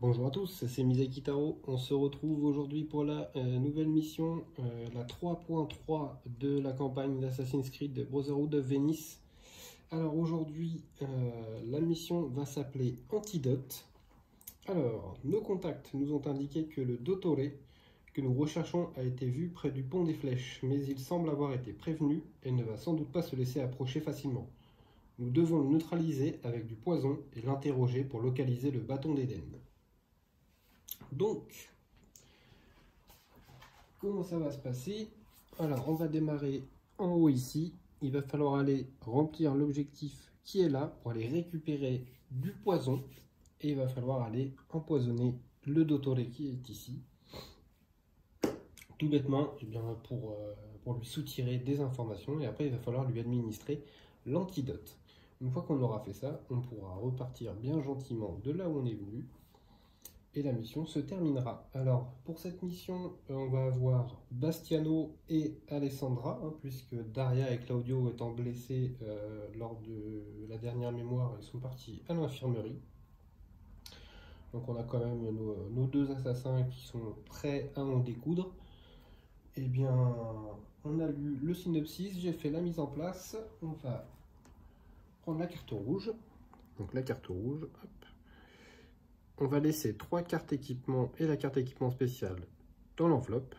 Bonjour à tous, c'est Misaki Taro. On se retrouve aujourd'hui pour la nouvelle mission, la 3.3 de la campagne d'Assassin's Creed Brotherhood of Venice. Alors aujourd'hui, la mission va s'appeler Antidote. Alors, nos contacts nous ont indiqué que le Dottore que nous recherchons a été vu près du pont des Flèches, mais il semble avoir été prévenu et ne va sans doute pas se laisser approcher facilement. Nous devons le neutraliser avec du poison et l'interroger pour localiser le bâton d'Éden. Donc, comment ça va se passer? Alors, on va démarrer en haut ici. Il va falloir aller remplir l'objectif qui est là pour aller récupérer du poison. Et il va falloir aller empoisonner le Dottore qui est ici. Tout bêtement, eh bien, pour lui soutirer des informations. Et après, il va falloir lui administrer l'antidote. Une fois qu'on aura fait ça, on pourra repartir bien gentiment de là où on est venu. Et la mission se terminera. Alors, pour cette mission, on va avoir Bastiano et Alessandra, puisque Daria et Claudio étant blessés lors de la dernière mémoire, ils sont partis à l'infirmerie. Donc on a quand même nos deux assassins qui sont prêts à en découdre. Eh bien, on a lu le synopsis, j'ai fait la mise en place. On va prendre la carte rouge. Donc la carte rouge, hop. On va laisser 3 cartes équipement et la carte équipement spéciale dans l'enveloppe.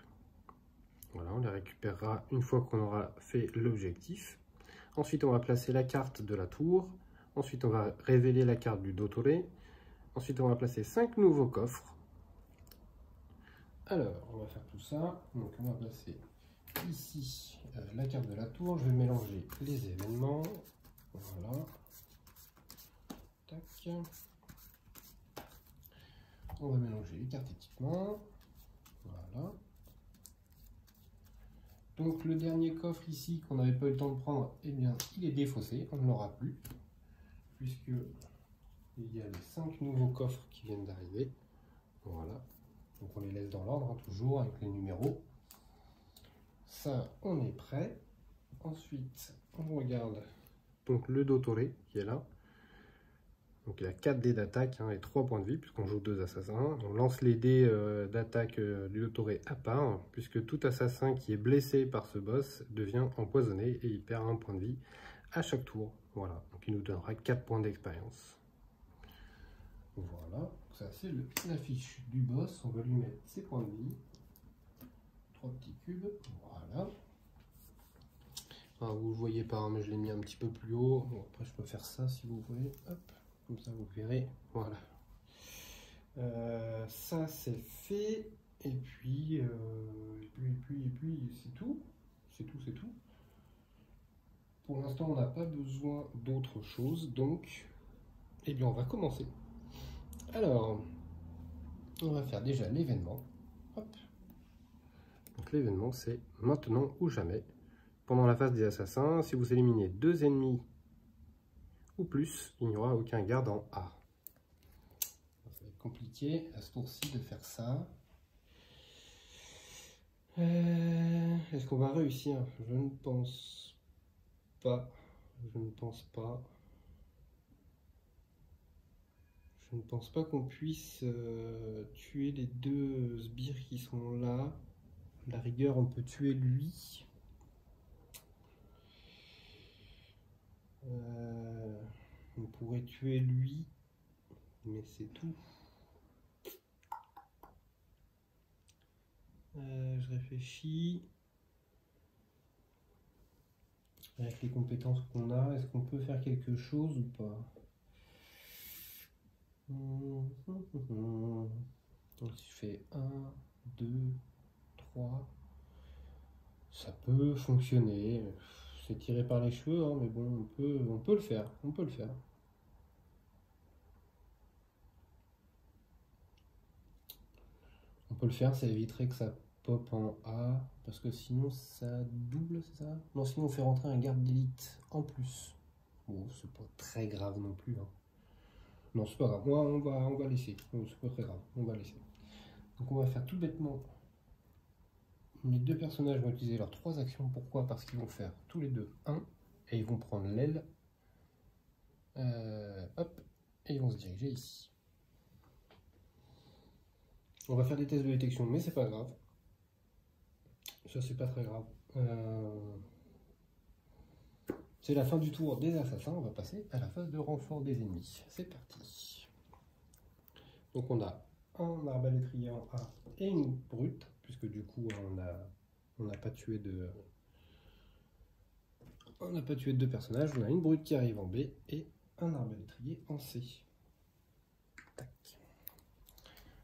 Voilà, on les récupérera une fois qu'on aura fait l'objectif. Ensuite, on va placer la carte de la tour. Ensuite, on va révéler la carte du Dottore. Ensuite, on va placer 5 nouveaux coffres. Alors, on va faire tout ça. Donc, on va placer ici la carte de la tour. Je vais mélanger les événements. Voilà. Tac. On va mélanger les cartes équipement. Voilà. Donc le dernier coffre ici qu'on n'avait pas eu le temps de prendre, eh bien il est défaussé, on ne l'aura plus. Puisque il y a les 5 nouveaux coffres qui viennent d'arriver. Voilà. Donc on les laisse dans l'ordre, toujours avec les numéros. Ça, on est prêt. Ensuite, on regarde donc le Dottore qui est là. Donc il a 4 dés d'attaque et 3 points de vie, puisqu'on joue 2 assassins. On lance les dés d'attaque du Dottore à part, puisque tout assassin qui est blessé par ce boss devient empoisonné et il perd 1 point de vie à chaque tour. Voilà, donc il nous donnera 4 points d'expérience. Voilà, ça c'est la fiche du boss. On va lui mettre ses points de vie. 3 petits cubes, voilà. Alors, vous ne voyez pas, mais je l'ai mis un petit peu plus haut. Bon, après je peux faire ça si vous voulez. Hop. Comme ça vous verrez, voilà. Ça c'est fait, et puis c'est tout. C'est tout. Pour l'instant on n'a pas besoin d'autre chose, donc eh bien on va commencer. Alors, on va faire déjà l'événement. Donc l'événement c'est maintenant ou jamais. Pendant la phase des assassins, si vous éliminez 2 ennemis ou plus, il n'y aura aucun garde en A. Ça va être compliqué à ce tour-ci de faire ça. Est-ce qu'on va réussir? Je ne pense pas. Je ne pense pas qu'on puisse tuer les 2 sbires qui sont là. À la rigueur, on peut tuer lui. On pourrait tuer lui, mais c'est tout. Je réfléchis. Avec les compétences qu'on a, est-ce qu'on peut faire quelque chose ou pas? Donc si je fais 1, 2, 3, ça peut fonctionner. C'est tiré par les cheveux, hein, mais bon, on peut le faire. On peut le faire. On peut le faire, ça éviterait que ça pop en A, parce que sinon ça double, c'est ça? Non, sinon on fait rentrer un garde d'élite en plus. Bon, c'est pas très grave non plus. Hein. Non, c'est pas grave. On va laisser. C'est pas très grave. On va laisser. Donc on va faire tout bêtement. Les 2 personnages vont utiliser leurs 3 actions. Pourquoi? Parce qu'ils vont faire tous les 2 1 et ils vont prendre l'aile. Hop, et ils vont se diriger ici. On va faire des tests de détection, mais c'est pas grave. Ça, c'est pas très grave. C'est la fin du tour des assassins. On va passer à la phase de renfort des ennemis. C'est parti. Donc on a un arbalétrier en A et une brute, puisque du coup on n'a pas tué de deux personnages. On a une brute qui arrive en B et un arbalétrier en C. Tac.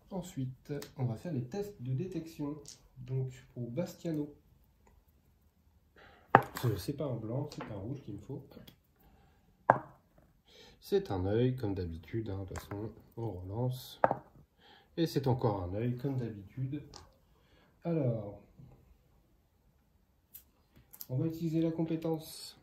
Ensuite, on va faire les tests de détection. Donc pour Bastiano, c'est pas un blanc, c'est un rouge qu'il me faut. C'est un œil, comme d'habitude, hein, de toute façon, on relance. Et c'est encore un œil, comme d'habitude. Alors, on va utiliser la compétence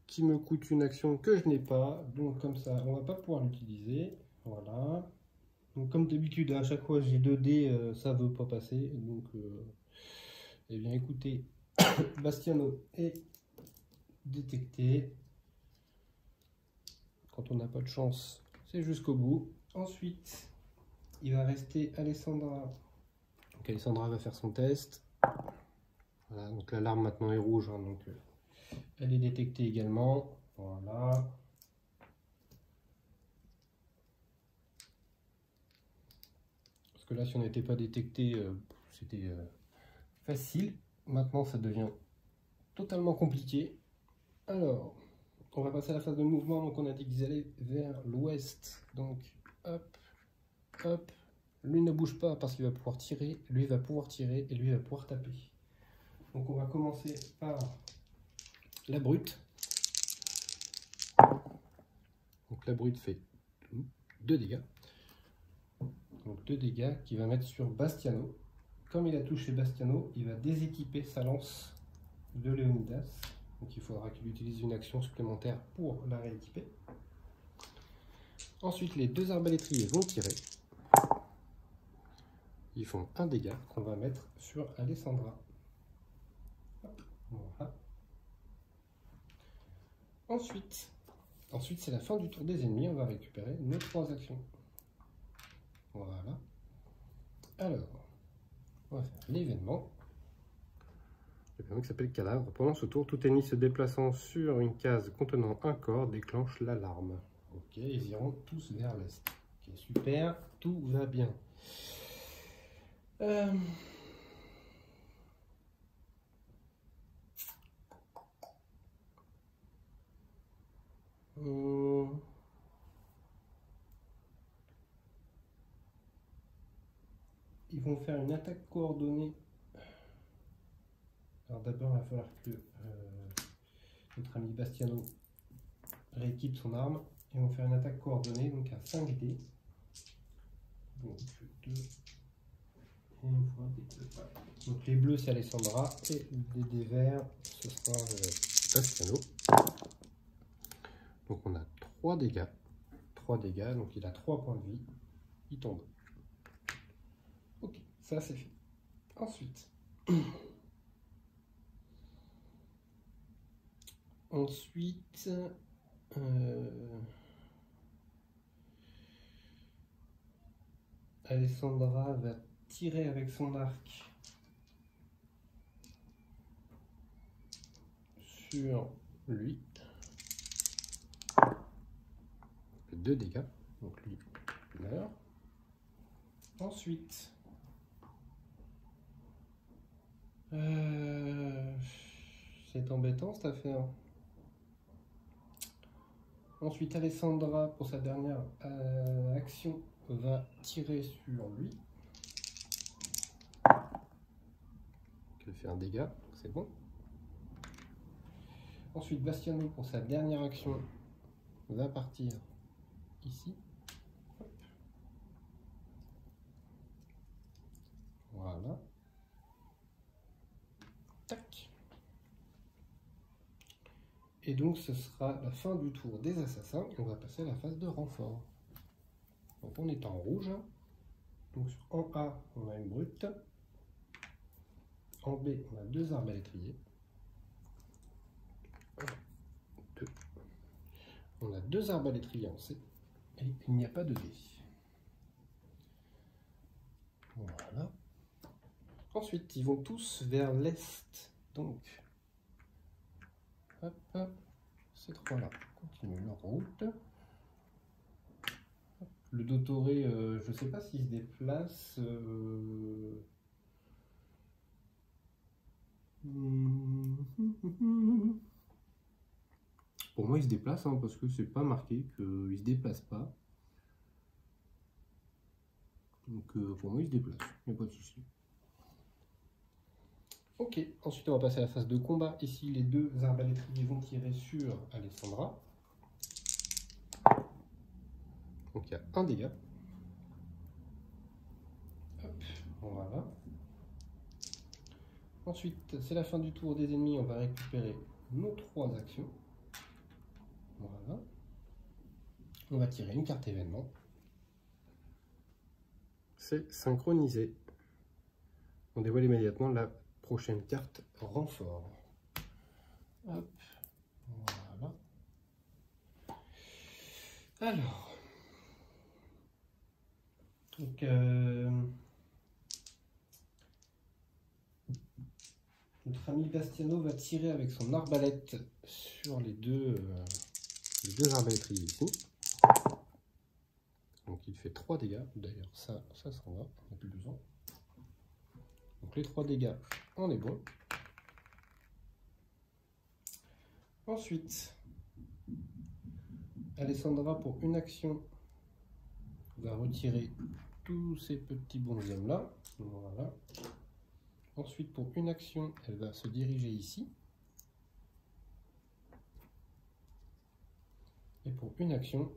qui me coûte une action que je n'ai pas. Donc comme ça, on va pas pouvoir l'utiliser. Voilà. Donc comme d'habitude, à chaque fois j'ai 2 dés, ça veut pas passer. Donc, eh bien écoutez, Bastiano est détecté. Quand on n'a pas de chance, c'est jusqu'au bout. Ensuite, il va rester Alessandra. Donc Alessandra va faire son test. Voilà, donc l'alarme maintenant est rouge, hein, donc elle est détectée également. Voilà. Parce que là, si on n'était pas détecté, c'était facile. Maintenant, ça devient totalement compliqué. Alors, on va passer à la phase de mouvement. Donc, on a dit qu'ils allaient vers l'ouest. Donc, hop, hop. Lui ne bouge pas parce qu'il va pouvoir tirer. Lui va pouvoir tirer et lui va pouvoir taper. Donc, on va commencer par la brute. Donc, la brute fait 2 dégâts. Donc 2 dégâts qu'il va mettre sur Bastiano. Comme il a touché Bastiano, il va déséquiper sa lance de Léonidas. Donc il faudra qu'il utilise une action supplémentaire pour la rééquiper. Ensuite, les 2 arbalétriers vont tirer. Ils font 1 dégât qu'on va mettre sur Alessandra. Hop, voilà. Ensuite c'est la fin du tour des ennemis. On va récupérer nos 3 actions. Voilà. Alors, on va faire l'événement. L'événement qui s'appelle cadavre. Pendant ce tour, tout ennemi se déplaçant sur une case contenant un corps déclenche l'alarme. Ok, ils iront tous vers l'est. Ok, super, tout va bien. Ils vont faire une attaque coordonnée. Alors d'abord, il va falloir que notre ami Bastiano rééquipe son arme. Ils vont faire une attaque coordonnée, donc à 5 dés. Donc 2 et une fois des 2. Voilà. Donc les bleus c'est Alessandra et les dés verts ce sera Bastiano. Donc on a 3 dégâts. 3 dégâts, donc il a 3 points de vie. Il tombe. Ok, ça c'est fait. Ensuite. Alessandra va tirer avec son arc sur lui. Fait 2 dégâts, donc lui meurt. Ensuite, c'est embêtant cette affaire. Ensuite, Alessandra, pour sa dernière action, va tirer sur lui. Elle fait un dégât, c'est bon. Ensuite, Bastiano, pour sa dernière action, va partir ici. Hop. Voilà. Tac. Et donc, ce sera la fin du tour des assassins. On va passer à la phase de renfort. Donc, on est en rouge. Donc, en A, on a une brute. En B, on a 2 arbalétriers. 1, 2. On a 2 arbalétriers en C. Et il n'y a pas de dés. Voilà. Ensuite, ils vont tous vers l'est. Donc, hop, ces trois-là continuent leur route. Le Dotoré, je ne sais pas s'il se déplace. Pour moi, il se déplace, hein, parce que c'est pas marqué qu'il se déplace pas. Donc pour moi, il se déplace, il n'y a pas de souci. Ok, ensuite on va passer à la phase de combat. Ici, les deux arbalétriers vont tirer sur Alessandra. Donc il y a un dégât. Hop, voilà. Ensuite, c'est la fin du tour des ennemis. On va récupérer nos 3 actions. Voilà. On va tirer une carte événement. C'est synchronisé. On dévoile immédiatement la prochaine carte renfort. Hop, voilà. Alors, donc notre ami Bastiano va tirer avec son arbalète sur les deux arbalétriers ici. Donc il fait 3 dégâts. D'ailleurs, ça s'en va, on n'a plus besoin. Donc les 3 dégâts, on est bon. Ensuite, Alessandra, pour une action, va retirer tous ces petits bonshommes là. Voilà. Ensuite, pour une action, elle va se diriger ici. Et pour une action,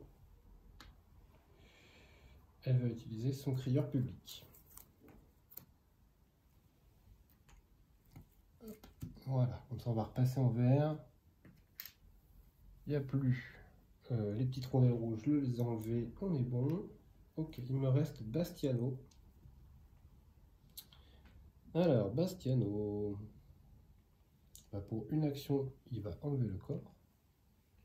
elle va utiliser son crieur public. Voilà, comme ça on va repasser en vert. Il n'y a plus les petites rondelles rouges, je les ai enlevées, on est bon. Ok, il me reste Bastiano. Alors, Bastiano, pour une action, il va enlever le corps.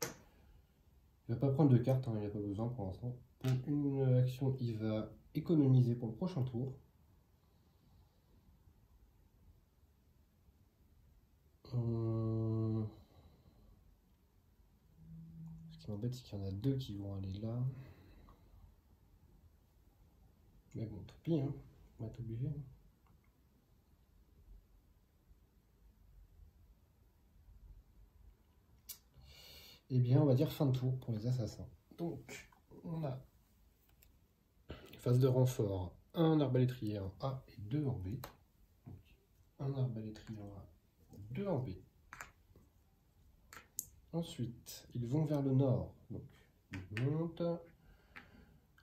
Il ne va pas prendre de carte, hein, il n'y a pas besoin pour l'instant. Pour une action, il va économiser pour le prochain tour. Ce qui m'embête, c'est qu'il y en a 2 qui vont aller là. Mais bon, tant pis, hein. On va être obligé. Eh bien, on va dire fin de tour pour les assassins. Donc, on a phase de renfort, un arbalétrier en A et 2 en B. Donc, un arbalétrier en A, 2 en B. Ensuite, ils vont vers le nord. Donc, ils montent.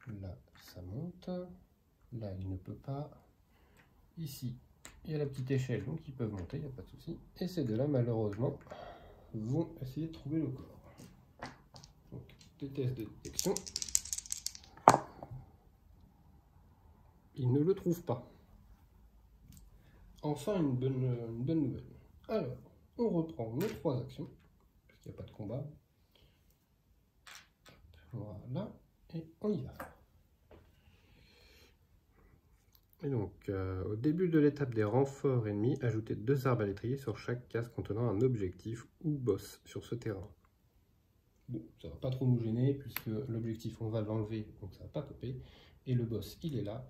Là, ça monte. Là, il ne peut pas. Ici, il y a la petite échelle, donc ils peuvent monter, il n'y a pas de souci. Et ces deux-là, malheureusement, vont essayer de trouver le corps. Donc, des tests de détection. Ils ne le trouvent pas. Enfin, une bonne nouvelle. Alors, on reprend nos 3 actions, parce qu'il n'y a pas de combat. Voilà, et on y va. Et donc, au début de l'étape des renforts ennemis, ajoutez 2 arbalétriers sur chaque case contenant un objectif ou boss sur ce terrain. Bon, ça va pas trop nous gêner, puisque l'objectif, on va l'enlever, donc ça va pas popper. Et le boss, il est là.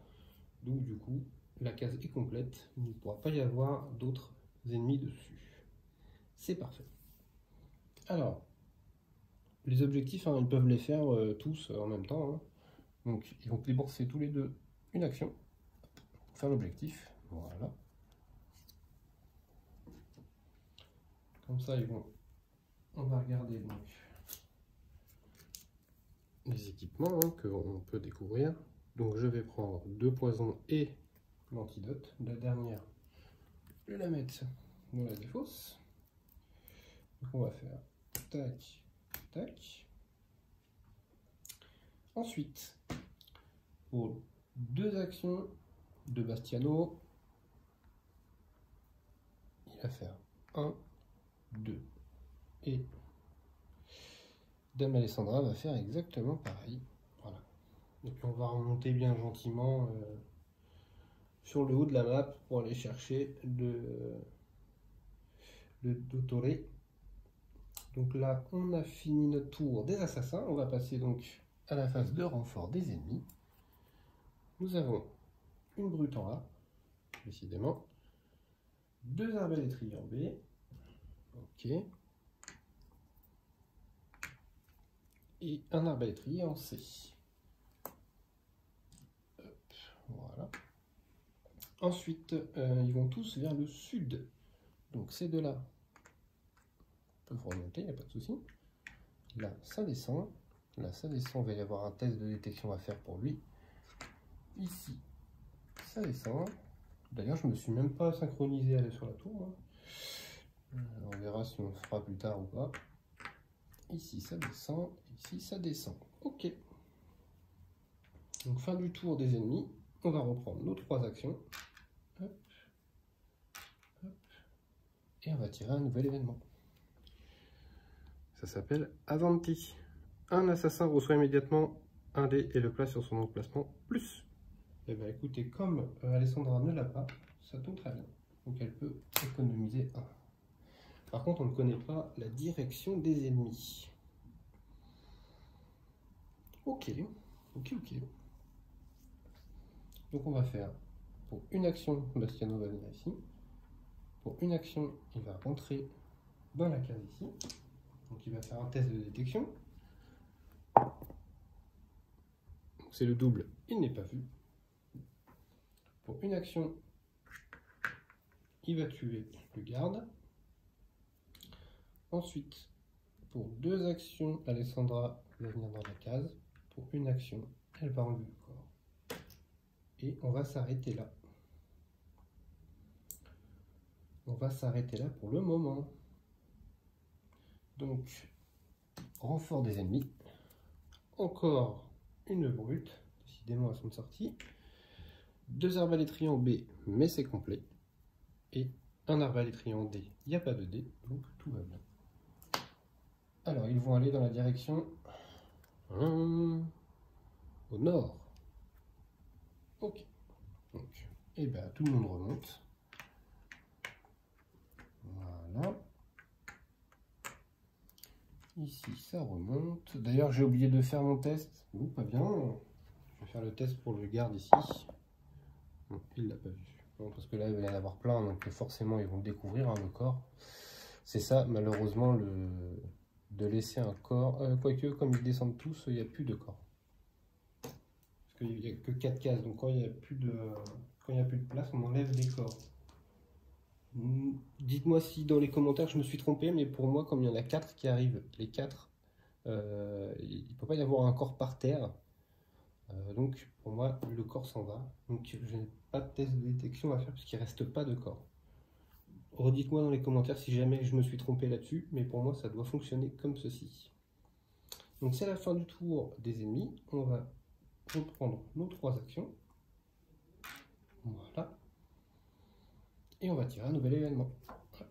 Donc du coup, la case est complète. Il ne pourra pas y avoir d'autres ennemis dessus. C'est parfait. Alors, les objectifs, hein, ils peuvent les faire tous en même temps. Hein. Donc, ils vont débourser tous les deux une action pour faire l'objectif. Voilà. Comme ça, on va regarder donc les équipements hein, qu'on peut découvrir. Donc, je vais prendre 2 poisons et l'antidote. La dernière, je vais la mettre dans la défausse. Donc, on va faire tac, tac. Ensuite, pour 2 actions de Bastiano, il va faire 1, 2. Et Dame Alessandra va faire exactement pareil. Voilà. Et puis on va remonter bien gentiment sur le haut de la map pour aller chercher le Dottore. Donc là, on a fini notre tour des assassins. On va passer donc à la phase de renfort des ennemis. Nous avons une brute en A, décidément. 2 arbalétriers en B. Ok. Et un arbalétrier en C. Hop, voilà. Ensuite, ils vont tous vers le sud. Donc ces deux-là peuvent remonter, il n'y a pas de souci. Là, ça descend. Là, ça descend. Il va y avoir un test de détection à faire pour lui. Ici, ça descend. D'ailleurs, je ne me suis même pas synchronisé à aller sur la tour. On verra si on le fera plus tard ou pas. Ici, ça descend. Ici, ça descend. Ok. Donc, fin du tour des ennemis. On va reprendre nos 3 actions. Hop. Hop. Et on va tirer un nouvel événement. Ça s'appelle Avanti. Un assassin reçoit immédiatement un dé et le place sur son emplacement plus. Et bien écoutez, comme Alessandra ne l'a pas, ça tombe très bien. Donc elle peut économiser 1. Par contre, on ne connaît pas la direction des ennemis. Ok, ok, ok. Donc on va faire, pour une action, Bastiano va venir ici. Pour une action, il va rentrer dans la case ici. Donc il va faire un test de détection. C'est le double, il n'est pas vu. Pour une action, il va tuer le garde. Ensuite, pour 2 actions, Alessandra va venir dans la case. Pour une action, elle va enlever le corps. Et on va s'arrêter là. On va s'arrêter là pour le moment. Donc, renfort des ennemis. Encore une brute. Décidément, elles sont sorties. 2 arbalétriers en B, mais c'est complet. Et un arbalétrier en D. Il n'y a pas de D, donc tout va bien. Alors, ils vont aller dans la direction au nord. Ok. Donc, et ben, tout le monde remonte. Voilà. Ici, ça remonte. D'ailleurs, j'ai oublié de faire mon test. Ouh, pas bien. Je vais faire le test pour le garde ici. Non, il ne l'a pas vu. Non, parce que là, il va y en avoir plein, donc forcément, ils vont découvrir le corps. C'est ça, malheureusement, de laisser un corps. Quoique, comme ils descendent tous, il n'y a plus de corps. Parce qu'il n'y a que 4 cases, donc quand il n'y a plus de place, on enlève les corps. Dites-moi si dans les commentaires je me suis trompé, mais pour moi, comme il y en a 4 qui arrivent, les 4, il ne peut pas y avoir un corps par terre. Donc pour moi, le corps s'en va. Donc je n'ai pas de test de détection à faire parce qu'il ne reste pas de corps. Redites-moi dans les commentaires si jamais je me suis trompé là-dessus, mais pour moi, ça doit fonctionner comme ceci. Donc c'est la fin du tour des ennemis. On va reprendre nos 3 actions. Voilà. Et on va tirer un nouvel événement. Hop.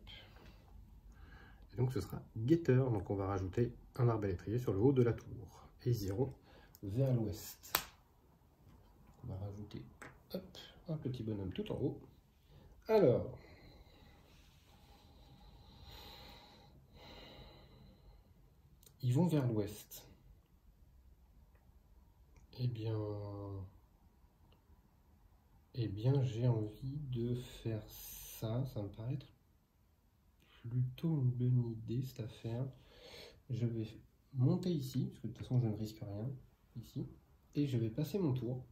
Et donc ce sera guetteur. Donc on va rajouter un arbalétrier sur le haut de la tour. Et ils iront vers l'ouest. On va rajouter hop, un petit bonhomme tout en haut. Alors, ils vont vers l'ouest. Eh bien j'ai envie de faire ça. Ça me paraît être plutôt une bonne idée cette affaire. Je vais monter ici, parce que de toute façon je ne risque rien ici. Et je vais passer mon tour.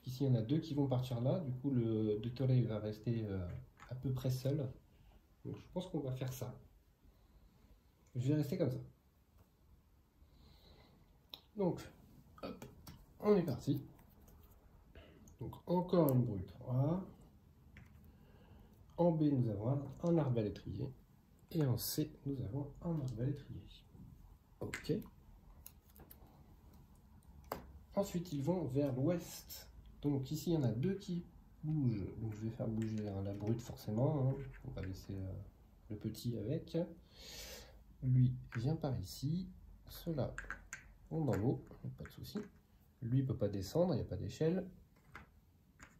Ici, il y en a 2 qui vont partir là. Du coup, le Dottore va rester à peu près seul. Donc, je pense qu'on va faire ça. Je vais rester comme ça. Donc, hop, on est parti. Donc, encore une brute en A. En B, nous avons un arbalétrier. Et en C, nous avons un arbalétrier. Ok. Ensuite, ils vont vers l'ouest. Donc, ici, il y en a 2 qui bougent. Donc, je vais faire bouger la brute forcément. On va laisser le petit avec. Lui vient par ici. Ceux-là vont dans l'eau. Pas de souci. Lui ne peut pas descendre, il n'y a pas d'échelle.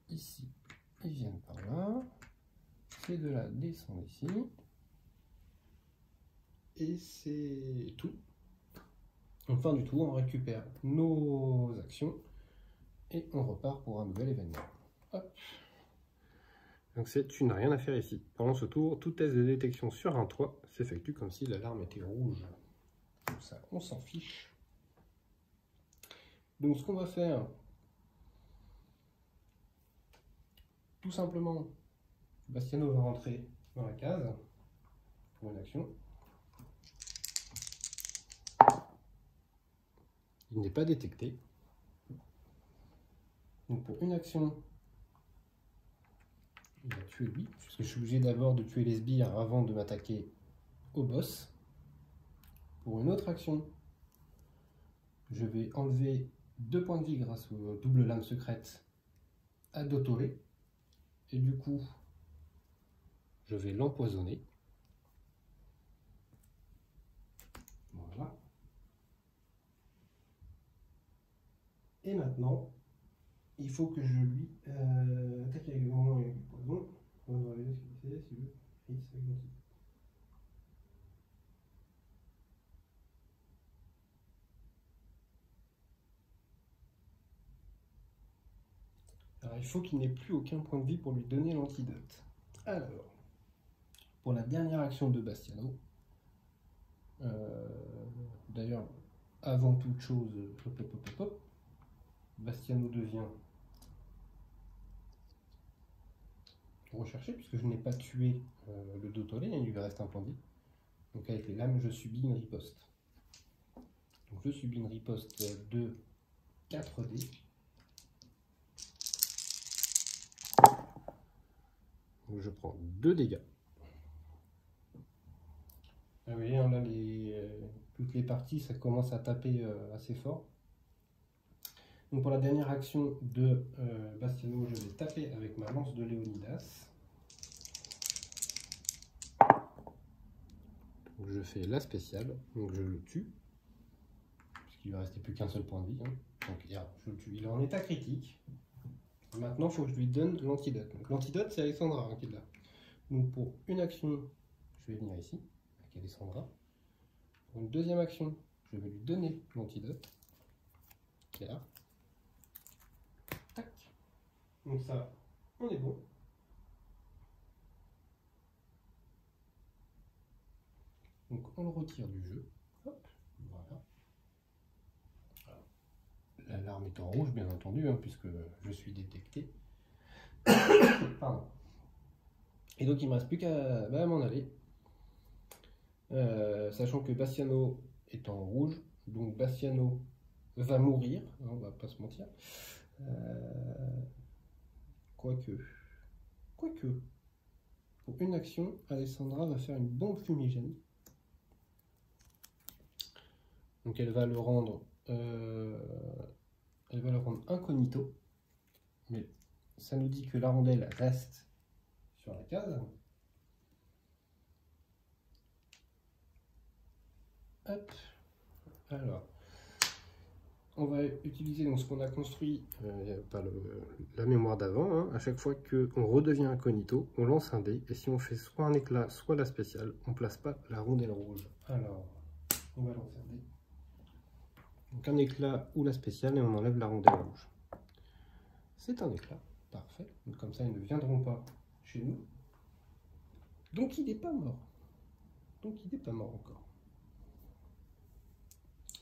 ici, ils viennent par là. Ces deux-là descendent ici. Et c'est tout. Enfin du tout, on récupère nos actions et on repart pour un nouvel événement. Hop. Donc tu n'as rien à faire ici. Pendant ce tour, tout test de détection sur un toit s'effectue comme si l'alarme était rouge. Comme ça, on s'en fiche. Donc ce qu'on va faire, tout simplement, Bastiano va rentrer dans la case pour une action. Il n'est pas détecté. Donc pour une action, il va tuer lui, puisque je suis obligé d'abord de tuer les sbires avant de m'attaquer au boss. Pour une autre action, je vais enlever 2 points de vie grâce aux double lame secrète à Dottore. Et du coup, je vais l'empoisonner. Voilà. Et maintenant, il faut que je lui attaque avec le moment et le poison. On va regarder ce qu'il fait, si vous voulez. Alors, il faut qu'il n'ait plus aucun point de vie pour lui donner l'antidote. Alors, pour la dernière action de Bastiano, d'ailleurs, avant toute chose, Bastiano devient recherché, puisque je n'ai pas tué le Dottore, il lui reste un point de vie. Donc avec les lames, je subis une riposte. Donc je subis une riposte de 4 dés. Donc je prends 2 dégâts. Vous voyez, hein, là, toutes les parties, ça commence à taper assez fort. Donc pour la dernière action de Bastiano, je vais taper avec ma lance de Léonidas. Donc je fais la spéciale, donc je le tue. Puisqu'il ne lui restait plus qu'un seul point de vie. Hein. Donc je le tue. Il est en état critique. Maintenant, il faut que je lui donne l'antidote. Donc l'antidote, c'est Alexandra hein, qui est là. Donc pour une action, je vais venir ici, avec Alexandra. Pour une deuxième action, je vais lui donner l'antidote, qui est là. Tac. Donc ça, on est bon. Donc on le retire du jeu. Hop, voilà. L'alarme est en rouge, bien entendu, hein, puisque je suis détecté. Pardon. Et donc il ne me reste plus qu'à m'en aller. Sachant que Bastiano est en rouge, donc Bastiano va mourir, hein, on va pas se mentir. Quoique, pour une action, Alessandra va faire une bombe fumigène. Donc elle va le rendre incognito, mais ça nous dit que la rondelle reste sur la case. Hop. Alors, on va utiliser donc, ce qu'on a construit, pas la mémoire d'avant. Hein. À chaque fois qu'on redevient incognito, on lance un dé, et si on fait soit un éclat, soit la spéciale, on ne place pas la rondelle rouge. Alors, on va lancer un dé. Donc un éclat ou la spéciale, et on enlève la rondelle rouge. C'est un éclat, parfait. Donc, comme ça, ils ne viendront pas chez nous. Donc il n'est pas mort. Donc il n'est pas mort encore.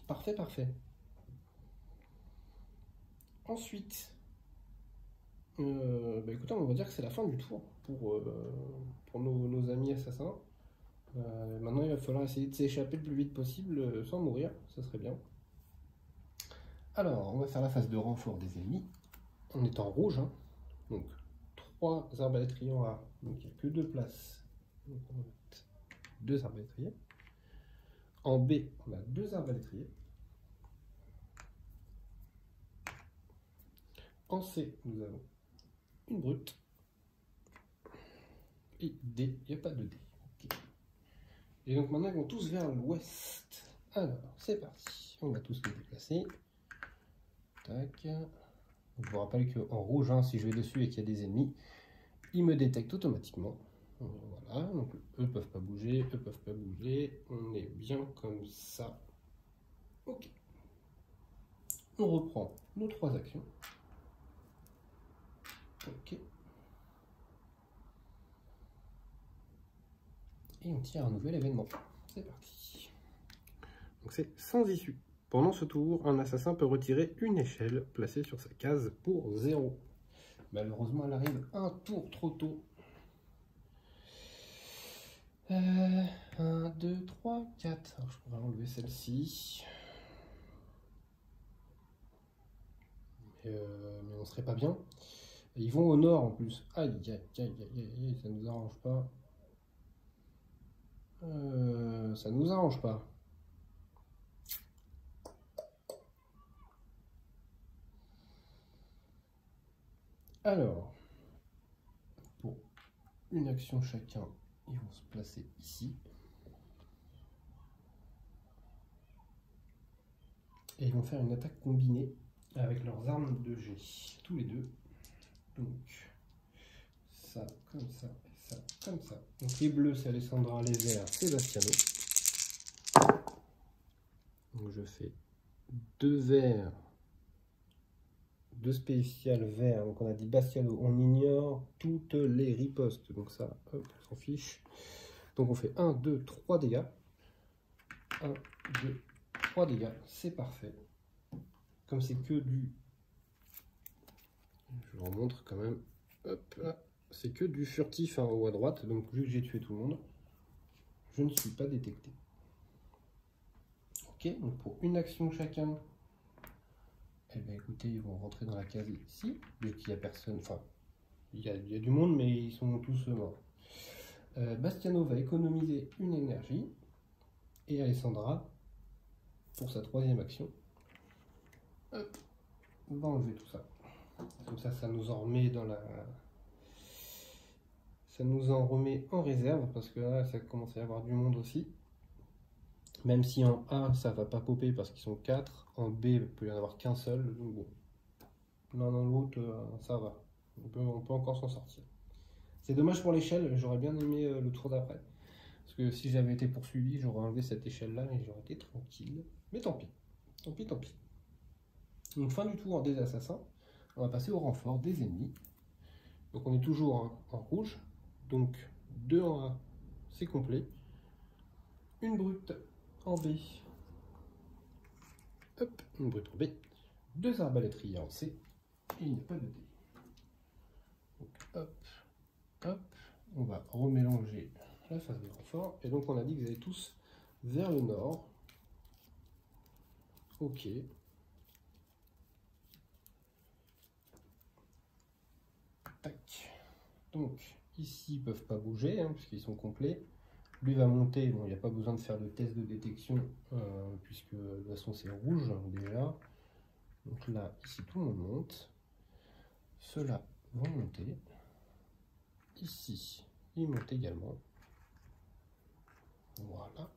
Parfait, parfait. Ensuite, écoutez, on va dire que c'est la fin du tour pour nos amis assassins. Maintenant, il va falloir essayer de s'échapper le plus vite possible sans mourir, ça serait bien. Alors, on va faire la phase de renfort des ennemis. On est en rouge, hein. Donc 3 arbalétriers en A, donc il n'y a que 2 places. Donc on va mettre 2 arbalétriers. En B, on a 2 arbalétriers. En C, nous avons une brute. Et D, il n'y a pas de D. Okay. Et donc maintenant, ils vont tous vers l'ouest. Alors, c'est parti. On va tous les déplacer. Tac. Je vous rappelle qu'en rouge, hein, si je vais dessus et qu'il y a des ennemis, il me détecte automatiquement. Voilà, donc eux peuvent pas bouger, eux peuvent pas bouger. On est bien comme ça. Ok. On reprend nos 3 actions. Ok. Et on tire un nouvel événement. C'est parti. Donc c'est sans issue. Pendant ce tour, un assassin peut retirer une échelle placée sur sa case pour 0. Malheureusement, elle arrive un tour trop tôt. 1, 2, 3, 4. Alors, je pourrais enlever celle-ci. Mais on serait pas bien. Et ils vont au nord en plus. Aïe, aïe, aïe, aïe, aïe, ça nous arrange pas. Ça nous arrange pas. Alors, pour une action chacun, ils vont se placer ici. Et ils vont faire une attaque combinée avec leurs armes de jet, tous les deux. Donc, ça, comme ça, et ça, comme ça. Donc les bleus, c'est Alessandra, les verts, c'est Bastiano. Donc je fais 2 verts, 2 spéciales verts. Donc on a dit Bastiano, on ignore toutes les ripostes. Donc ça, hop, on s'en fiche. Donc on fait 1, 2, 3 dégâts. 1, 2, 3 dégâts, c'est parfait. Comme c'est que du... Je vous remontre quand même. Hop là. C'est que du furtif en haut à droite. Donc vu que j'ai tué tout le monde, je ne suis pas détecté. Ok, donc pour une action chacun, eh bien écoutez, ils vont rentrer dans la case ici, vu qu'il n'y a personne. Enfin, il y a du monde, mais ils sont tous morts. Bastiano va économiser une énergie. Et Alessandra, pour sa 3e action, hop, va enlever tout ça. Comme ça nous en remet dans la... Ça nous en remet en réserve, parce que là, ça commence à y avoir du monde aussi. Même si en A, ça va pas popper parce qu'ils sont 4. En B, il peut y en avoir qu'un seul. Donc bon, l'un dans l'autre, ça va. On peut encore s'en sortir. C'est dommage pour l'échelle, j'aurais bien aimé le tour d'après. Parce que si j'avais été poursuivi, j'aurais enlevé cette échelle-là et j'aurais été tranquille. Mais tant pis. Tant pis, tant pis. Donc fin du tour des assassins. On va passer au renfort des ennemis. Donc on est toujours en rouge. Donc 2 en A, c'est complet. Une brute en B. Hop, une brute en B. 2 arbalétriers en C. Et il n'y a pas de dé. Donc hop, hop. On va remélanger la phase de renfort. Et donc on a dit que vous allez tous vers le nord. Ok. Tac. Donc ici ils ne peuvent pas bouger hein, puisqu'ils sont complets. Lui va monter, bon il n'y a pas besoin de faire de test de détection puisque de toute façon c'est rouge déjà. Donc là, ici tout le monde monte. Ceux-là vont monter. Ici, ils montent également. Voilà.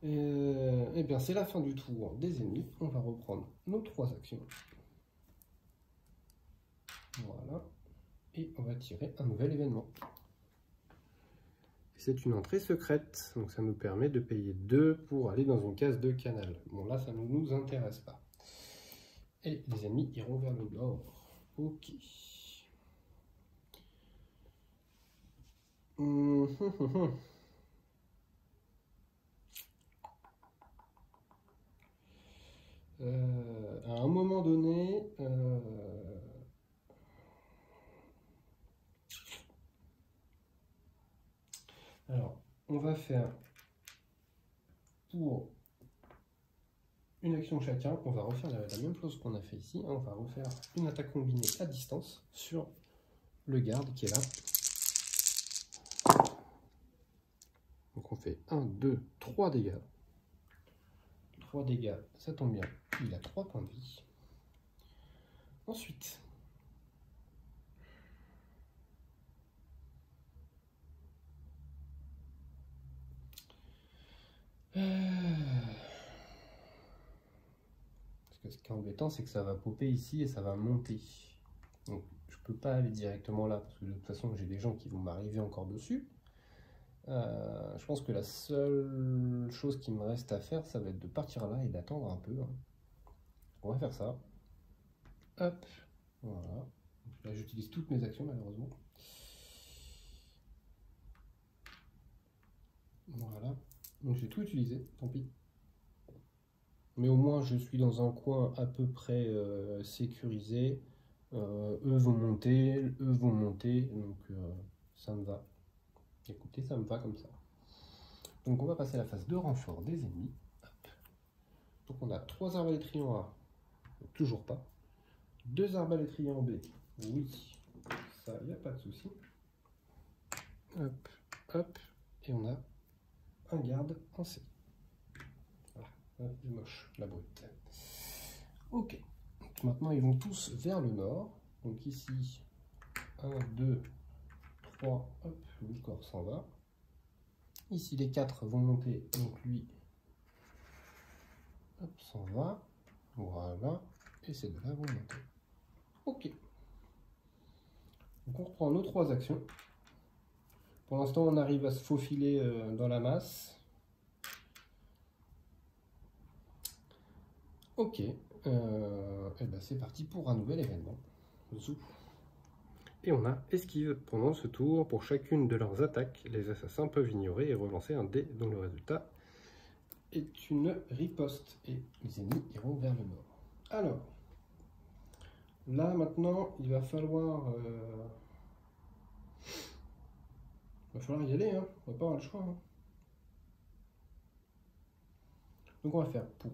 Et bien c'est la fin du tour des ennemis. On va reprendre nos 3 actions. Voilà. Et on va tirer un nouvel événement. C'est une entrée secrète, donc ça nous permet de payer 2 pour aller dans une case de canal. Bon là, ça ne nous intéresse pas. Et les ennemis iront vers le nord. Ok. À un moment donné, alors on va faire pour une action chacun, on va refaire la même chose qu'on a fait ici, hein, on va refaire une attaque combinée à distance sur le garde qui est là. Donc on fait 1, 2, 3 dégâts. 3 dégâts, ça tombe bien, il a 3 points de vie. Ensuite, est-ce que ce qui est embêtant, c'est que ça va popper ici et ça va monter. Donc je peux pas aller directement là, parce que de toute façon j'ai des gens qui vont m'arriver encore dessus. Je pense que la seule chose qui me reste à faire, ça va être de partir là et d'attendre un peu. On va faire ça. Hop, voilà. Là j'utilise toutes mes actions malheureusement. Voilà. Donc j'ai tout utilisé, tant pis. Mais au moins je suis dans un coin à peu près sécurisé. Eux vont monter, donc ça me va. Écoutez, ça me va comme ça. Donc on va passer à la phase de renfort des ennemis. Hop. Donc on a 3 arbalétriers en A, toujours pas. 2 arbalétriers en B, oui, ça, il n'y a pas de souci. Hop, hop, et on a un garde en C. Voilà, c'est moche, la brute. Ok, donc maintenant ils vont tous vers le nord. Donc ici, 1, 2, 3, hop, le corps s'en va. Ici les 4 vont monter, donc lui, hop, s'en va. Voilà, et ces deux-là vont monter. Ok. Donc on reprend nos 3 actions. Pour l'instant, on arrive à se faufiler dans la masse. Ok, et ben c'est parti pour un nouvel événement. Zou. Et on a esquive pendant ce tour. Pour chacune de leurs attaques, les assassins peuvent ignorer et relancer un dé dont le résultat est une riposte. Et les ennemis iront vers le nord. Alors, là maintenant, il va falloir y aller, hein. On va pas avoir le choix. Hein. Donc on va faire pour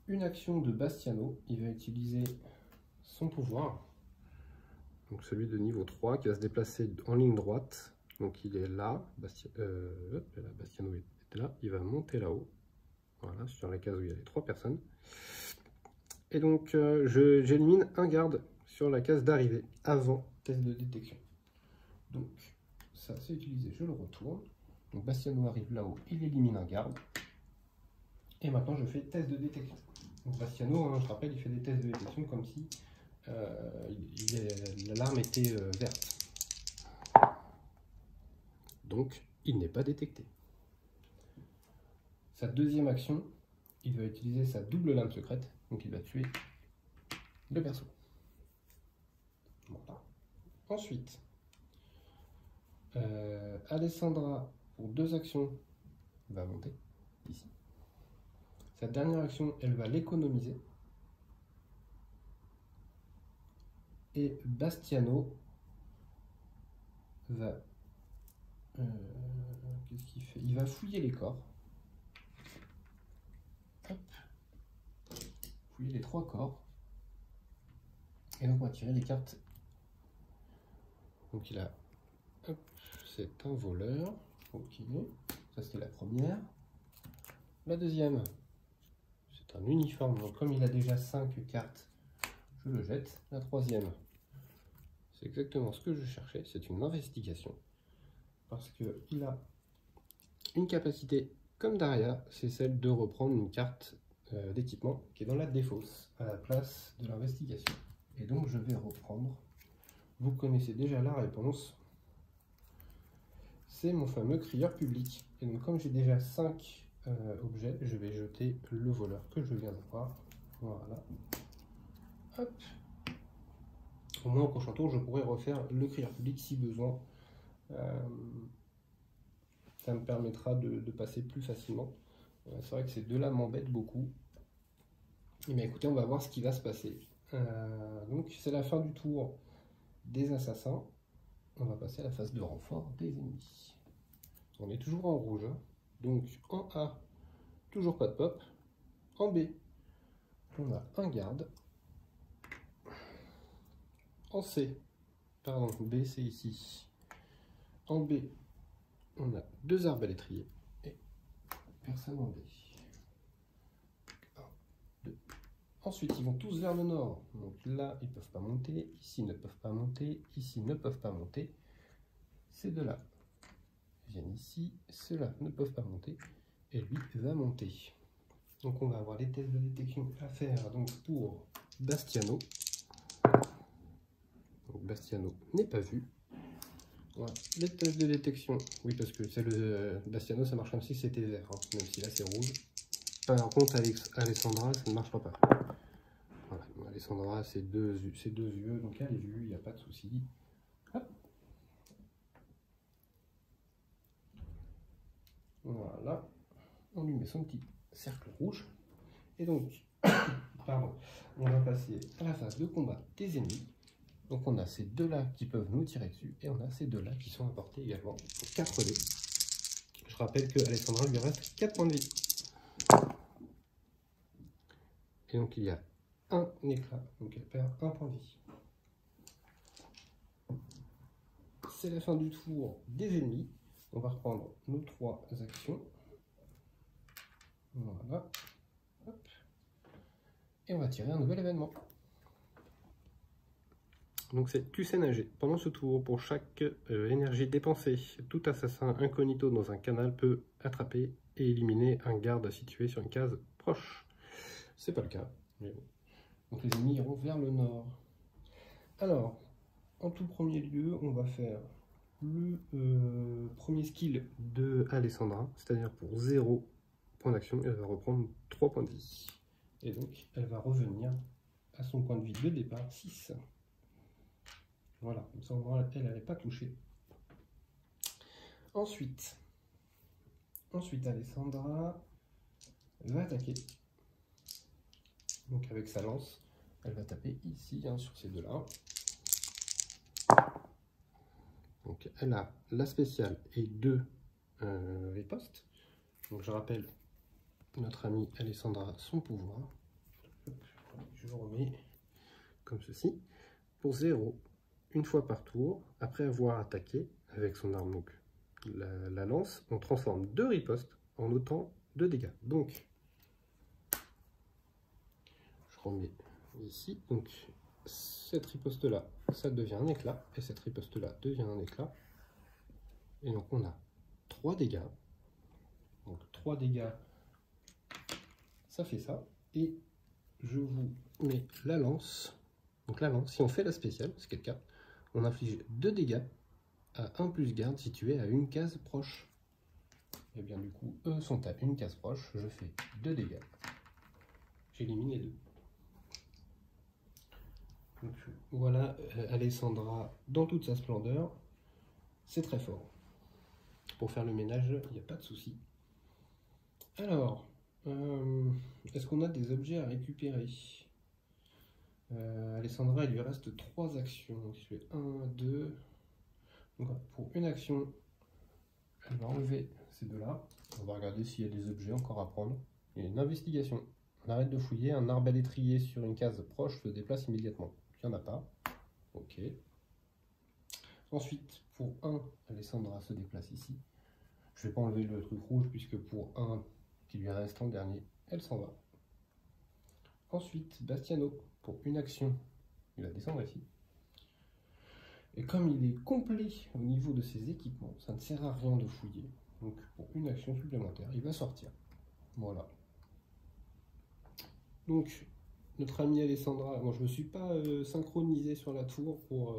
une action de Bastiano, il va utiliser son pouvoir, donc celui de niveau 3 qui va se déplacer en ligne droite. Donc il est là, Bastiano est là, il va monter là-haut, voilà, sur la case où il y a les 3 personnes. Et donc j'élimine un garde sur la case d'arrivée avant test de détection. Donc ça c'est utilisé, je le retourne. Donc Bastiano arrive là-haut, il élimine un garde. Et maintenant je fais test de détection. Donc Bastiano, hein, je rappelle, il fait des tests de détection comme si l'alarme était verte. Donc il n'est pas détecté. Sa deuxième action, il va utiliser sa double lame secrète. Donc il va tuer le perso. Voilà. Ensuite, Alessandra, pour 2 actions, va monter ici. Sa dernière action, elle va l'économiser. Et Bastiano va... qu'est-ce qu'il fait? Il va fouiller les corps. Hop. Fouiller les 3 corps. Et donc on va tirer les cartes. Donc il a... Hop, c'est un voleur. Ok. Ça c'était la première. La deuxième, c'est un uniforme. Donc comme il a déjà 5 cartes, je le jette. La troisième, c'est exactement ce que je cherchais. C'est une investigation. Parce qu'il a une capacité comme Daria, c'est celle de reprendre une carte d'équipement qui est dans la défausse à la place de l'investigation. Et donc je vais reprendre, vous connaissez déjà la réponse, c'est mon fameux crieur public. Et donc comme j'ai déjà 5 objets, je vais jeter le voleur que je viens d'avoir. Voilà. Hop. Au moins au prochain tour, je pourrai refaire le crieur public si besoin. Ça me permettra de passer plus facilement. C'est vrai que ces deux-là m'embêtent beaucoup. Et bien écoutez, on va voir ce qui va se passer. Donc c'est la fin du tour des assassins. On va passer à la phase de renfort des ennemis. On est toujours en rouge. Hein. Donc en A, toujours pas de pop. En B, on a un garde. En C, pardon, B c'est ici. En B, on a 2 arbalétriers et personne en B. 1, 2. Ensuite, ils vont tous vers le nord. Donc là, ils ne peuvent pas monter. Ici, ils ne peuvent pas monter. Ici, ils ne peuvent pas monter. Ces deux-là viennent ici. Ceux-là ne peuvent pas monter. Et lui va monter. Donc on va avoir les tests de détection à faire donc pour Bastiano. Donc Bastiano n'est pas vu. Voilà. Les tests de détection, oui parce que c'est le Bastiano, ça marche comme si c'était vert, hein, même si là c'est rouge. Par contre Alessandra, ça ne marchera pas. Voilà. Alessandra, c'est deux yeux, donc elle est vue, il n'y a pas de souci. Hop. Voilà, on lui met son petit cercle rouge. Et donc, pardon, on va passer à la phase de combat des ennemis. Donc on a ces deux-là qui peuvent nous tirer dessus, et on a ces deux-là qui sont apportés également pour 4 dés. Je rappelle que Alessandra lui reste 4 points de vie. Et donc il y a un éclat, donc elle perd 1 point de vie. C'est la fin du tour des ennemis. On va reprendre nos 3 actions. Voilà. Hop. Et on va tirer un nouvel événement. Donc c'est tu sais nager. Pendant ce tour, pour chaque énergie dépensée, tout assassin incognito dans un canal peut attraper et éliminer un garde situé sur une case proche. C'est pas le cas, mais bon. Donc les ennemis iront vers le nord. Alors, en tout premier lieu, on va faire le premier skill de Alessandra, c'est-à-dire pour 0 point d'action, elle va reprendre 3 points de vie. Et donc, elle va revenir à son point de vie de départ, 6. Voilà, comme ça, elle n'allait pas toucher. Ensuite, Alessandra va attaquer. Donc avec sa lance, elle va taper ici, hein, sur ces deux-là. Donc elle a la spéciale et 2 ripostes. Donc je rappelle notre amie Alessandra son pouvoir. Je le remets comme ceci. Pour 0, une fois par tour, après avoir attaqué avec son arme, donc la lance, on transforme 2 ripostes en autant de dégâts. Donc, je remets ici. Donc, cette riposte-là, ça devient un éclat. Et cette riposte-là devient un éclat. Et donc, on a 3 dégâts. Donc, 3 dégâts, ça fait ça. Et je vous mets la lance. Donc, la lance, si on fait la spéciale, ce qui est le cas, on inflige 2 dégâts à 1 plus garde situé à une case proche. Et bien du coup, eux sont à une case proche, je fais 2 dégâts. J'élimine les 2. Donc, voilà Alessandra dans toute sa splendeur. C'est très fort. Pour faire le ménage, il n'y a pas de souci. Alors, est-ce qu'on a des objets à récupérer? Alessandra, il lui reste 3 actions. Donc, je fais 1, 2... Donc, pour une action, elle va enlever ces deux-là. On va regarder s'il y a des objets encore à prendre. Il y a une investigation. On arrête de fouiller. Un arbalétrier sur une case proche se déplace immédiatement. Il n'y en a pas. Ok. Ensuite, pour 1, Alessandra se déplace ici. Je ne vais pas enlever le truc rouge puisque pour 1 qui lui reste en dernier, elle s'en va. Ensuite, Bastiano, pour une action, il va descendre ici. Et comme il est complet au niveau de ses équipements, ça ne sert à rien de fouiller. Donc pour une action supplémentaire, il va sortir. Voilà. Donc notre amie Alessandra, moi je ne me suis pas synchronisé sur la tour pour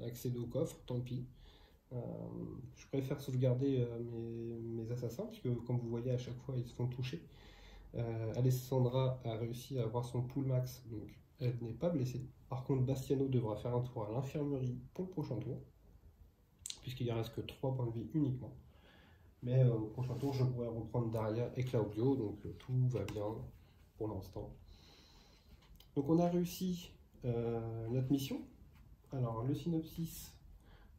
accéder au coffre, tant pis. Je préfère sauvegarder mes assassins, puisque comme vous voyez à chaque fois ils se font toucher. Alessandra a réussi à avoir son pool max, donc elle n'est pas blessée. Par contre, Bastiano devra faire un tour à l'infirmerie pour le prochain tour, puisqu'il ne reste que 3 points de vie uniquement. Mais au prochain tour, je pourrai reprendre Daria et Claudio, donc tout va bien pour l'instant. Donc on a réussi notre mission. Alors le synopsis,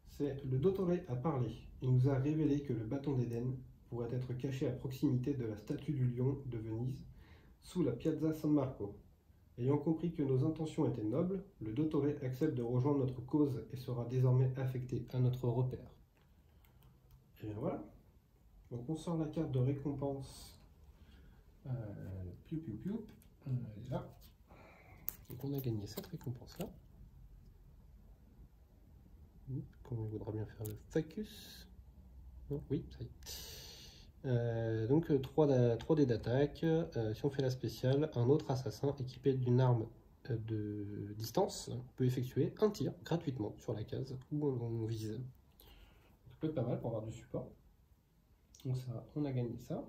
c'est le Dottore a parlé. Il nous a révélé que le bâton d'Éden pourrait être caché à proximité de la statue du lion de Venise, sous la Piazza San Marco. Ayant compris que nos intentions étaient nobles, le Dottore accepte de rejoindre notre cause et sera désormais affecté à notre repère. Et bien voilà. Donc on sort la carte de récompense. Elle est là. Donc on a gagné cette récompense-là. On voudra bien faire le focus. Non, oui, ça y est. Donc 3 dés d'attaque. Si on fait la spéciale, un autre assassin équipé d'une arme de distance peut effectuer un tir gratuitement sur la case où on vise. Ça peut être pas mal pour avoir du support. Donc ça, on a gagné ça.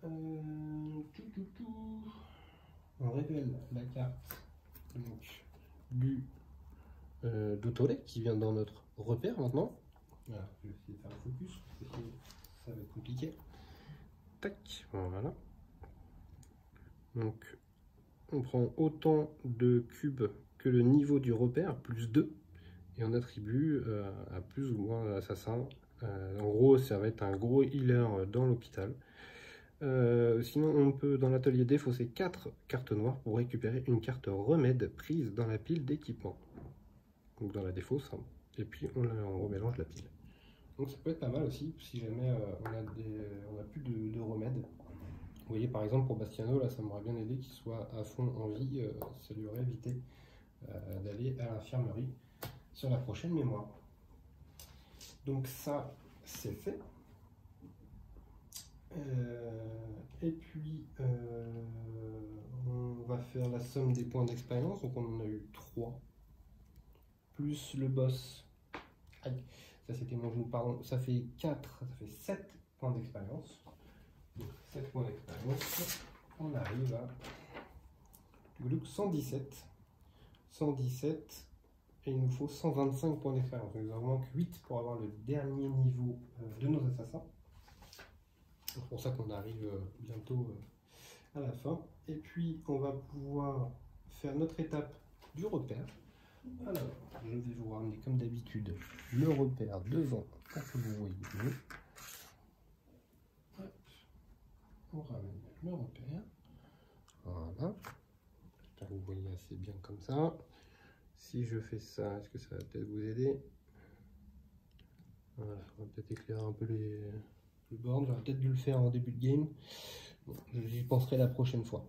On révèle la carte donc, d'Otole qui vient dans notre repère maintenant. Voilà, je vais essayer de faire le focus parce que ça va être compliqué. Tac, voilà. Donc on prend autant de cubes que le niveau du repère, plus 2, et on attribue à plus ou moins l'assassin. En gros, ça va être un gros healer dans l'hôpital. Sinon, on peut dans l'atelier défausser 4 cartes noires pour récupérer une carte remède prise dans la pile d'équipement. Donc dans la défausse, hein. Et puis on remélange la pile. Donc ça peut être pas mal aussi si jamais on a plus de remède. Vous voyez par exemple pour Bastiano, là ça m'aurait bien aidé qu'il soit à fond en vie, ça lui aurait évité d'aller à l'infirmerie sur la prochaine mémoire. Donc ça c'est fait. Et puis on va faire la somme des points d'expérience, donc on en a eu 3, plus le boss, aïe, ça c'était mon genou, pardon, ça fait 4, ça fait 7 points d'expérience. Donc 7 points d'expérience, on arrive à 117, et il nous faut 125 points d'expérience, donc il en manque 8 pour avoir le dernier niveau de nos assassins. C'est pour ça qu'on arrive bientôt à la fin. Et puis, on va pouvoir faire notre étape du repère. Alors, je vais vous ramener comme d'habitude le repère devant pour que vous voyez mieux. Hop. On ramène le repère. Voilà. J'espère que vous voyez assez bien comme ça. Si je fais ça, est-ce que ça va peut-être vous aider? Voilà, on va peut-être éclairer un peu le board. J'aurais peut-être dû le faire en début de game. Bon, j'y penserai la prochaine fois.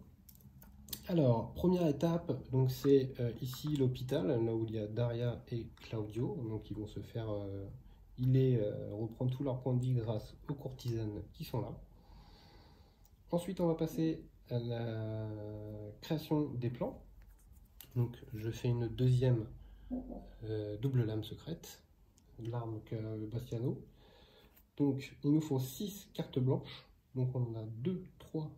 Alors, première étape, donc c'est ici l'hôpital, là où il y a Daria et Claudio, donc ils vont se faire healer, reprendre tous leurs points de vie grâce aux courtisanes qui sont là. Ensuite, on va passer à la création des plans. Donc, je fais une deuxième double lame secrète, l'arme que Bastiano. Donc, il nous faut 6 cartes blanches. Donc, on en a 2, 3,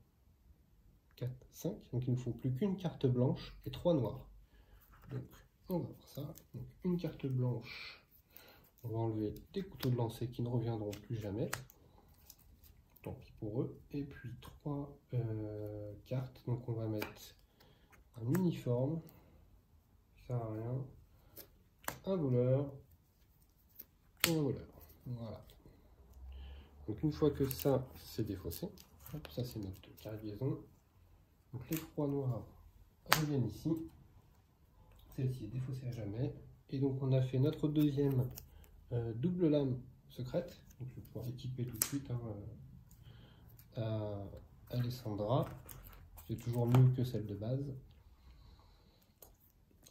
4, 5. Donc, il ne nous faut plus qu'une carte blanche et 3 noirs. Donc, on va voir ça. Donc, une carte blanche. On va enlever des couteaux de lancer qui ne reviendront plus jamais. Tant pis pour eux. Et puis, 3 cartes. Donc, on va mettre un uniforme. Ça sert à rien. Un voleur. Et un voleur. Voilà. Donc une fois que ça c'est défaussé, hop, ça c'est notre cargaison. Donc les 3 noirs reviennent ici. Celle-ci est défaussée à jamais. Et donc on a fait notre deuxième double lame secrète. Donc je vais pouvoir équiper tout de suite à Alessandra. C'est toujours mieux que celle de base.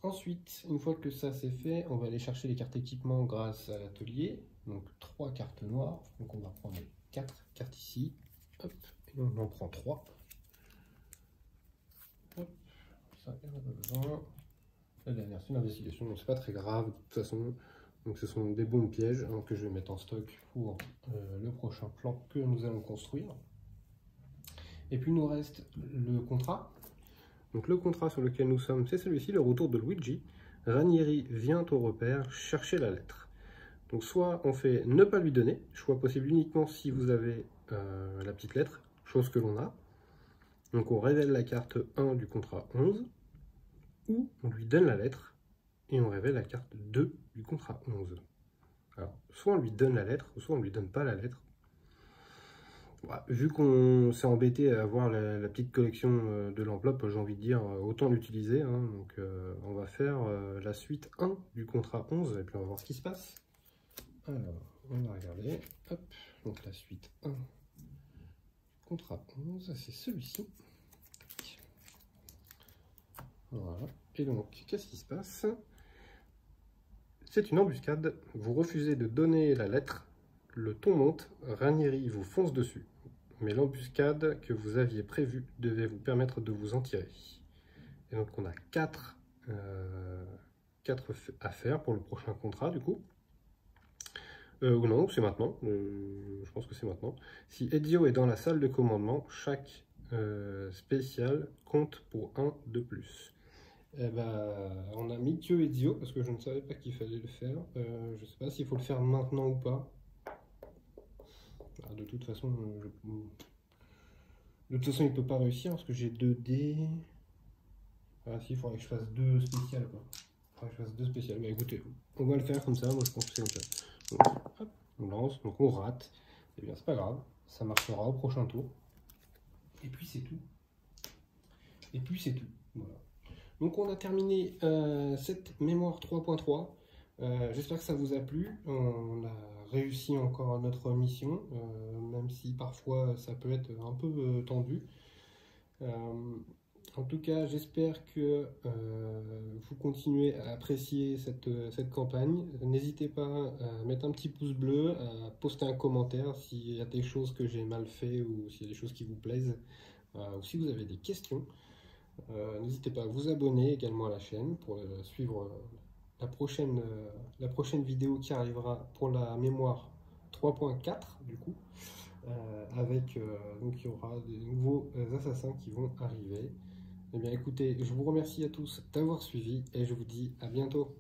Ensuite, une fois que ça c'est fait, on va aller chercher les cartes équipement grâce à l'atelier. Donc 3 cartes noires. Donc on va prendre 4 cartes ici. Hop, et on en prend 3. Hop, ça il n'y en a pas besoin. La dernière c'est une investigation, donc c'est pas très grave de toute façon. Donc ce sont des bons pièges hein, que je vais mettre en stock pour le prochain plan que nous allons construire. Et puis il nous reste le contrat. Donc le contrat sur lequel nous sommes, c'est celui-ci, le retour de Luigi. Ranieri vient au repère chercher la lettre. Donc soit on fait ne pas lui donner, choix possible uniquement si vous avez la petite lettre, chose que l'on a. Donc on révèle la carte 1 du contrat 11, ou on lui donne la lettre, et on révèle la carte 2 du contrat 11. Alors, soit on lui donne la lettre, soit on ne lui donne pas la lettre. Voilà, vu qu'on s'est embêté à avoir la petite collection de l'enveloppe, j'ai envie de dire, autant l'utiliser. Hein, donc on va faire la suite 1 du contrat 11, et puis on va voir ce qui se passe. Alors, on va regarder. Hop, donc la suite 1 contrat 11, c'est celui-ci. Voilà. Et donc, qu'est-ce qui se passe? C'est une embuscade. Vous refusez de donner la lettre. Le ton monte, Ranieri vous fonce dessus. Mais l'embuscade que vous aviez prévue devait vous permettre de vous en tirer. Et donc on a 4 à faire pour le prochain contrat du coup. Ou non, c'est maintenant. Je pense que c'est maintenant. Si Ezio est dans la salle de commandement, chaque spécial compte pour 1 de plus. Eh ben, on a mis que Ezio parce que je ne savais pas qu'il fallait le faire. Je ne sais pas s'il faut le faire maintenant ou pas. Ah, de toute façon, il ne peut pas réussir parce que j'ai 2 dés. Ah si, il faudrait que je fasse 2 spéciales quoi. Il faudrait que je fasse 2 spéciales. Mais écoutez, on va le faire comme ça. Moi, je pense que c'est comme ça. Donc, hop, on lance, donc on rate. Eh bien, c'est pas grave. Ça marchera au prochain tour. Et puis c'est tout. Et puis c'est tout. Voilà. Donc on a terminé cette mémoire 3.3. J'espère que ça vous a plu. On a réussi encore notre mission, même si parfois ça peut être un peu tendu. En tout cas, j'espère que vous continuez à apprécier cette campagne. N'hésitez pas à mettre un petit pouce bleu, à poster un commentaire s'il y a des choses que j'ai mal fait ou s'il y a des choses qui vous plaisent, ou si vous avez des questions. N'hésitez pas à vous abonner également à la chaîne pour suivre la prochaine vidéo qui arrivera pour la mémoire 3.4 du coup. Donc il y aura des nouveaux assassins qui vont arriver. Eh bien écoutez, je vous remercie à tous d'avoir suivi et je vous dis à bientôt.